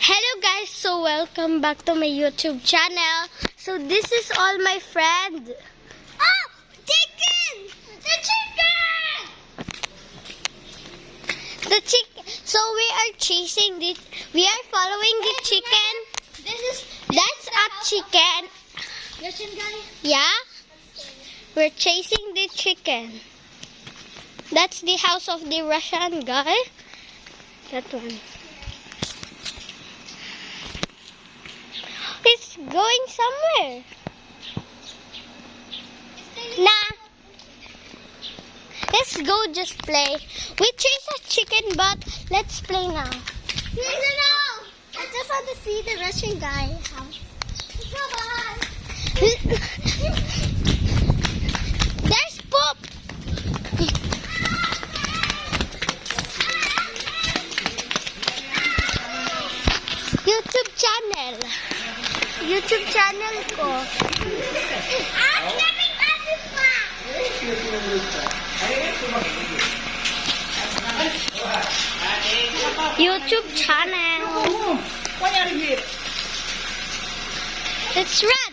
Hello guys, so welcome back to my YouTube channel. So this is all my friend. Oh, chicken! The chicken! The chicken. So we are chasing the. We are following the chicken. That's a chicken. Russian guy? Yeah. We're chasing the chicken. That's the house of the Russian guy. That one. It's going somewhere. Nah. Let's go just play. We chase a chicken, but let's play now. No! I just want to see the Russian guy house. Come on! There's poop. YouTube channel. YouTube channel ko. I'm getting YouTube channel. Why are you here? Let's run.